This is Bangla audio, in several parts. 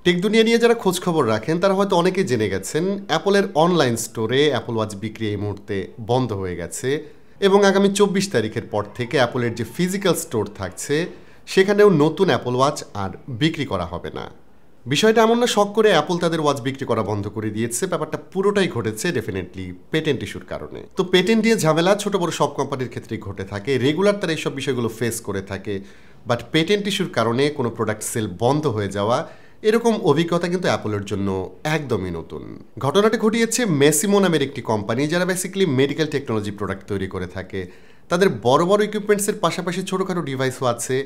টেক দুনিয়া নিয়ে যারা খোঁজ খবর রাখেন তারা হয়তো অনেকেই জেনে গেছেন অ্যাপলের অনলাইন স্টোরে অ্যাপল ওয়াচ বিক্রি এই মুহূর্তে বন্ধ হয়ে গেছে এবং আগামী 24 তারিখের পর থেকে অ্যাপলের যে ফিজিক্যাল স্টোর থাকছে সেখানেও নতুন অ্যাপল ওয়াচ আর বিক্রি করা হবে না। বিষয়টা এমন না শখ করে অ্যাপল তাদের ওয়াচ বিক্রি করা বন্ধ করে দিয়েছে, ব্যাপারটা পুরোটাই ঘটেছে ডেফিনেটলি পেটেন্ট ইস্যুর কারণে। তো পেটেন্ট দিয়ে ঝামেলা ছোট বড় সব কোম্পানির ক্ষেত্রেই ঘটে থাকে, রেগুলার তারা এইসব বিষয়গুলো ফেস করে থাকে, বাট পেটেন্ট ইস্যুর কারণে কোনো প্রোডাক্ট সেল বন্ধ হয়ে যাওয়া এরকম অভিজ্ঞতা কিন্তু অ্যাপলের জন্য একদমই নতুন। ঘটনাটি ঘটিয়েছে মেসিমো নামের একটি কোম্পানি যারা বেসিক্যালি মেডিকেল টেকনোলজি প্রোডাক্ট তৈরি করে থাকে। তাদের বড় বড় ইকুইপমেন্টসের পাশাপাশি ছোটোখাটো ডিভাইসও আছে,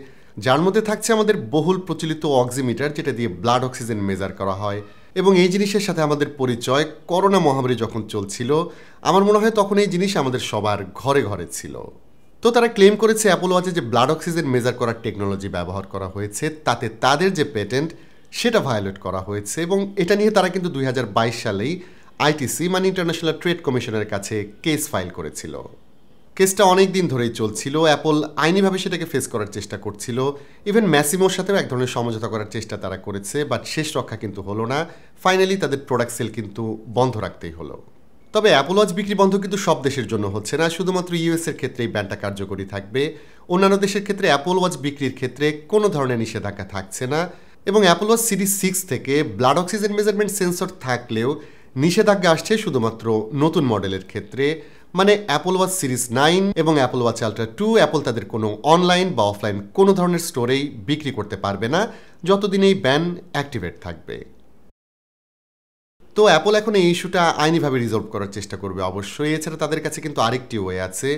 যার মধ্যে থাকছে আমাদের বহুল প্রচলিত অক্সিমিটার, যেটা দিয়ে ব্লাড অক্সিজেন মেজার করা হয়। এবং এই জিনিসের সাথে আমাদের পরিচয় করোনা মহামারী যখন চলছিল, আমার মনে হয় তখন এই জিনিস আমাদের সবার ঘরে ঘরে ছিল। তো তারা ক্লেম করেছে অ্যাপল ওয়াচে যে ব্লাড অক্সিজেন মেজার করার টেকনোলজি ব্যবহার করা হয়েছে তাতে তাদের যে পেটেন্ট সেটা ভায়োলেট করা হয়েছে, এবং এটা নিয়ে তারা কিন্তু 2022 সালেই আইটিসি মানে ইন্টারন্যাশনাল ট্রেড কমিশনের কাছে কেস ফাইল করেছিল। কেসটা অনেক দিন ধরেই চলছিল, অ্যাপল আইনিভাবে সেটাকে ফেস করার চেষ্টা করছিল, ইভেন ম্যাসিমোর সাথেও এক ধরনের সমঝোতা করার চেষ্টা তারা করেছে, বাট শেষ রক্ষা কিন্তু হলো না। ফাইনালি তাদের প্রোডাক্ট সেল কিন্তু বন্ধ রাখতেই হলো। তবে অ্যাপল ওয়াচ বিক্রি বন্ধ কিন্তু সব দেশের জন্য হচ্ছে না, শুধুমাত্র ইউএসের ক্ষেত্রে এই ব্যানটা কার্যকরী থাকবে। অন্যান্য দেশের ক্ষেত্রে অ্যাপল ওয়াচ বিক্রির ক্ষেত্রে কোনো ধরনের নিষেধাজ্ঞা থাকছে না, এবং অ্যাপল ওয়াচ সিরিজ 6 থেকে ব্লাড অক্সিজেন মেজারমেন্ট সেন্সর থাকলেও নিষেধাজ্ঞা আসছে শুধুমাত্র নতুন মডেলের ক্ষেত্রে, মানে অ্যাপল ওয়াচ সিরিজ 9 এবং অ্যাপল ওয়াচ আলট্রা 2 অ্যাপল তাদের কোনো অনলাইন বা অফলাইন কোনো ধরনের স্টোরেই বিক্রি করতে পারবে না যতদিন এই ব্যান অ্যাক্টিভেট থাকবে। তো অ্যাপল এখন এই ইস্যুটা আইনিভাবে রিজলভ করার চেষ্টা করবে অবশ্যই। এছাড়া তাদের কাছে কিন্তু আরেকটি ওয়ে আছে,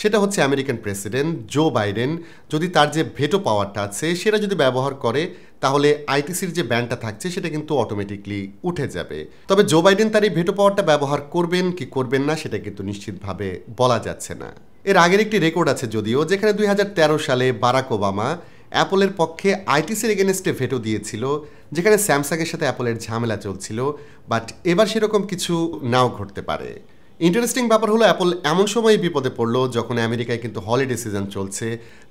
সেটা হচ্ছে আমেরিকান প্রেসিডেন্ট জো বাইডেন যদি তার যে ভেটো পাওয়ারটা আছে সেটা যদি ব্যবহার করে তাহলে আইটিসির যে ব্যানটা থাকছে সেটা কিন্তু অটোমেটিকলি উঠে যাবে। তবে জো বাইডেন তার এই ভেটো পাওয়ারটা ব্যবহার করবেন কি করবেন না সেটা কিন্তু নিশ্চিতভাবে বলা যাচ্ছে না। এর আগের একটি রেকর্ড আছে যদিও, যেখানে 2013 সালে বারাক ওবামা অ্যাপলের পক্ষে আইটিসির এগেনস্টে ভেটো দিয়েছিল, যেখানে স্যামসাংয়ের সাথে অ্যাপলের ঝামেলা চলছিল, বাট এবার সেরকম কিছু নাও ঘটতে পারে। ইন্টারেস্টিং ব্যাপার হলো অ্যাপল এমন সময় বিপদে পড়লো যখন আমেরিকায় কিন্তু হলিডে সিজন চলছে,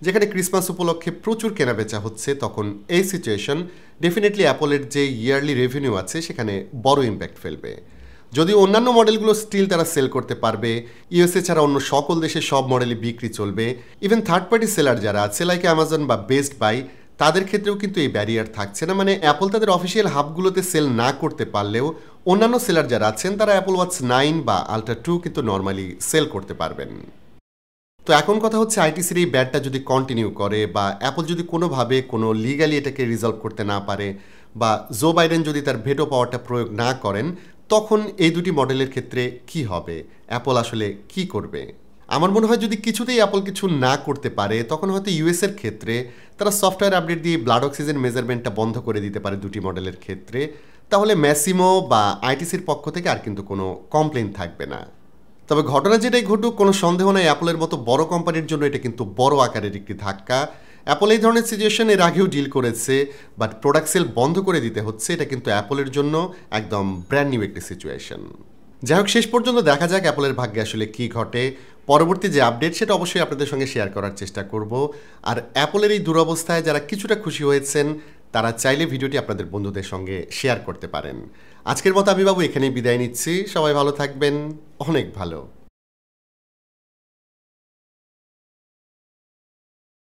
যেখানে ক্রিসমাস উপলক্ষে প্রচুর কেনাবেচা হচ্ছে। তখন এই সিচুয়েশন ডেফিনেটলি অ্যাপলের যে ইয়ারলি রেভিনিউ আছে সেখানে বড় ইম্প্যাক্ট ফেলবে। যদিও অন্যান্য মডেলগুলো স্টিল তারা সেল করতে পারবে, ইউএসএ ছাড়া অন্য সকল দেশে সব মডেলই বিক্রি চলবে। ইভেন থার্ড পার্টি সেলার যারা আছে লাইক অ্যামাজন বা বেস্ট বাই, তাদের ক্ষেত্রেও কিন্তু এই ব্যারিয়ার থাকছে না। মানে অ্যাপল তাদের অফিসিয়াল হাবগুলোতে সেল না করতে পারলেও অন্যান্য সেলার যারা আছেন তারা অ্যাপল ওয়াচ 9 বা আলট্রা 2 কিন্তু নর্মালি সেল করতে পারবেন। তো এখন কথা হচ্ছে আইটিসির এই ব্যানটা যদি কন্টিনিউ করে বা অ্যাপল যদি কোনোভাবে কোনো লিগালি এটাকে রিজলভ করতে না পারে, বা জো বাইডেন যদি তার ভেটো পাওয়ারটা প্রয়োগ না করেন, তখন এই দুটি মডেলের ক্ষেত্রে কি হবে, অ্যাপল আসলে কি করবে? আমার মনে হয় যদি কিছুতেই অ্যাপল কিছু না করতে পারে তখন হয়তো ইউএসের ক্ষেত্রে তারা সফটওয়্যার আপডেট দিয়ে ব্লাড অক্সিজেন মেজারমেন্টটা বন্ধ করে দিতে পারে দুটি মডেলের ক্ষেত্রে, তাহলে ম্যাসিমো বা আইটিসির পক্ষ থেকে আর কিন্তু কোনো কমপ্লেন থাকবে না। তবে ঘটনা যেটাই ঘটুক, কোনো সন্দেহ নাই অ্যাপলের মতো বড় কোম্পানির জন্য এটা কিন্তু বড় আকারের একটি ধাক্কা। অ্যাপল এই ধরনের সিচুয়েশন এর আগেও ডিল করেছে, বাট প্রোডাক্ট সেল বন্ধ করে দিতে হচ্ছে, এটা কিন্তু অ্যাপলের জন্য একদম ব্র্যান্ড নিউ একটি সিচুয়েশন। যাই হোক, শেষ পর্যন্ত দেখা যাক অ্যাপলের ভাগ্যে আসলে কি ঘটে। পরবর্তী যে আপডেট সেটা অবশ্যই আপনাদের সঙ্গে শেয়ার করার চেষ্টা করব। আর অ্যাপলের এই দুরবস্থায় যারা কিছুটা খুশি হয়েছেন তারা চাইলে ভিডিওটি আপনাদের বন্ধুদের সঙ্গে শেয়ার করতে পারেন। আজকের মতো আমি বাবু এখানেই বিদায় নিচ্ছি। সবাই ভালো থাকবেন, অনেক ভালো।